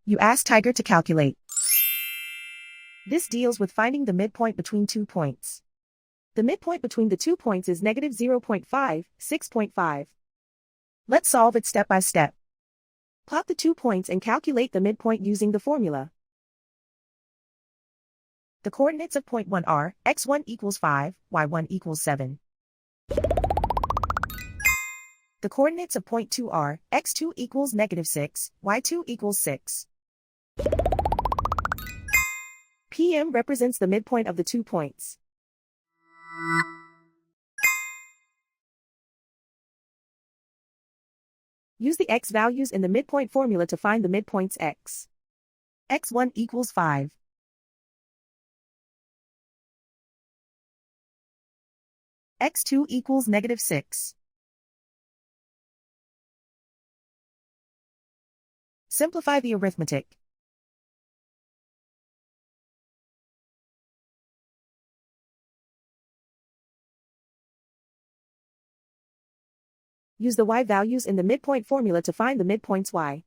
You ask Tiger to calculate. This deals with finding the midpoint between 2 points. The midpoint between the 2 points is negative 0.5, 6.5. Let's solve it step by step. Plot the 2 points and calculate the midpoint using the formula. The coordinates of point 1 are x1 equals 5, y1 equals 7. The coordinates of point 2 are x2 equals negative 6, y2 equals 6. PM represents the midpoint of the 2 points. Use the x values in the midpoint formula to find the midpoints x. x1 equals 5. x2 equals negative 6. Simplify the arithmetic. Use the y values in the midpoint formula to find the midpoints y.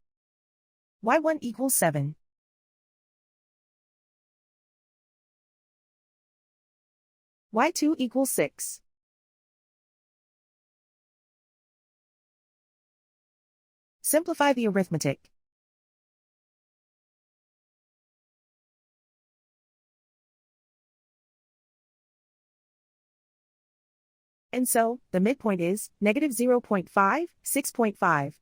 y1 equals 7. y2 equals 6. Simplify the arithmetic. And so, the midpoint is negative 0.5, 6.5.